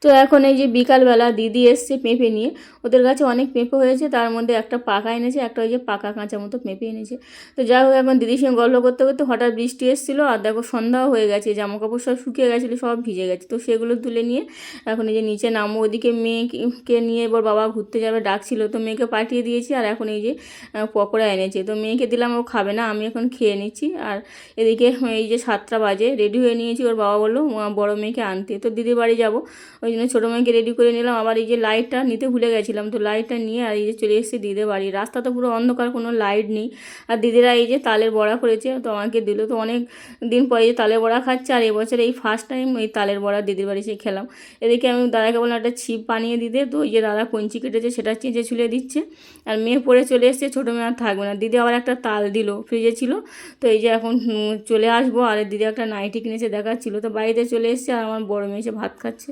তো এখন এই যে বিকালবেলা দিদি এসছে পেঁপে নিয়ে, ওদের কাছে অনেক পেঁপে হয়েছে, তার মধ্যে একটা পাকা এনেছে, একটা ওই যে পাকা কাঁচা মতো পেঁপে এনেছে। তো যাই হোক, এখন দিদির সঙ্গে গল্প করতে করতে হঠাৎ বৃষ্টি এসেছিলো, আর দেখো সন্ধ্যাও হয়ে গেছে, জামা কাপড় সব শুকিয়ে গেছিলো, সব ভিজে গেছে। তো সেগুলো তুলে নিয়ে এখন এই যে নিচে নামবো। ওদিকে মেয়েকে নিয়ে এবার বাবা ঘুরতে যাবে ডাকছিল, তো মেয়েকে পাঠিয়ে দিয়েছি। আর এখন এই যে পকোড়া এনেছে, তো মেয়েকে দিলাম, ও খাবে না, আমি এখন খেয়ে নিচ্ছি। আর এদিকে এই যে 7টা বাজে, রেডি হয়ে নিয়েছি। ওর বাবা বললো বড় মেয়েকে আনতে, তো দিদির বাড়ি যাবো, ওই জন্য ছোটো মেয়েকে রেডি করে নিলাম। আবার এই যে লাইটটা নিতে ভুলে গেছিলাম, তো লাইটটা নিয়ে আর এই যে চলে এসেছি দিদির বাড়ি। রাস্তা তো পুরো অন্ধকার, কোনো লাইট নেই। আর দিদিরা এই যে তালের বড়া করেছে, তো আমাকে দিল। তো অনেক দিন পরে যে তালের বড়া খাচ্ছে, আর এবছর এই ফার্স্ট টাইম এই তালের বড়া দিদির বাড়ি এসে খেলাম। এদিকে আমি দাদাকে বললাম একটা ছিপ বানিয়ে দিতে, তো ওই যে দাদা কঞ্চি কেটেছে, সেটা চেঁচে ছুলে দিচ্ছে। আর মেয়ে পড়ে চলে এসছে, ছোটো মেয়ে আর থাকবে না। দিদি আবার একটা তাল দিল, ফ্রিজে ছিল। তো এই যে এখন চলে আসবো। আর দিদি একটা নাইটি কিনেছে দেখাচ্ছিলো, তো বাড়িতে চলে এসছে। আর আমার বড় মেয়ে এসে ভাত খাচ্ছে।